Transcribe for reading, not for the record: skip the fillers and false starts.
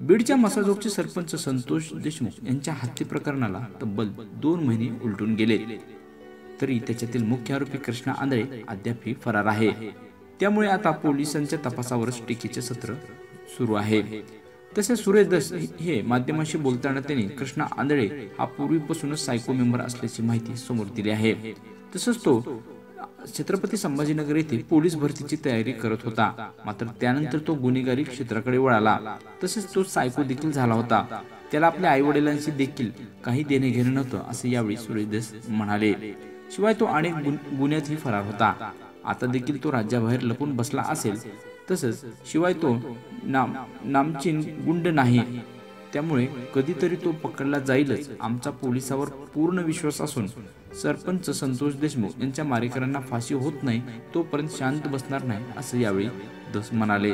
बीडच्या मसाजोगचे सरपंच संतोष देशमुख यांच्या हत्ये प्रकरणाला तब्बल 2 महिने उलटून गेले, तरी त्याच्यातील मुख्य आरोपी कृष्णा आंधळे अद्यापही फरार आहे। त्यामुळे आता पोलिसांच्या तपासावरच टीकेचे सत्र सुरू आहे। तसेच सुरेश दस हे माध्यमांशी बोलताना त्यांनी कृष्णा आंधळे हा पूर्वीपासूनच सायको मेंबर असल्याची माहिती समोर दिली आहे। तसंच तो छत्रपती संभाजीनगर येथे पोलीस भरतीची तयारी करत होता, मात्र त्यानंतर तो गुन्हेगारी क्षेत्राकडे वळाला। तसेच तो सायको देखील झाला होता। त्याला आपल्या आई वडिलांशी देखील काही देणे घेणे नव्हतं असे यावेळी सुरेश दस म्हणाले। शिवाय तो अनेक गुन्ह्यातही फरार होता। आता देखील तो राज्याबाहेर लपून बसला असेल। तसंच शिवाय तो नामचीन गुंड नाही, त्यामुळे कधीतरी तो पकडला जाईलच। आमचा पोलिसावर पूर्ण विश्वास असून सरपंच संतोष देशमुख यांच्या मारेकऱ्यांना फाशी होत नाही तोपर्यंत शांत बसणार नाही, असं यावेळी दस म्हणाले।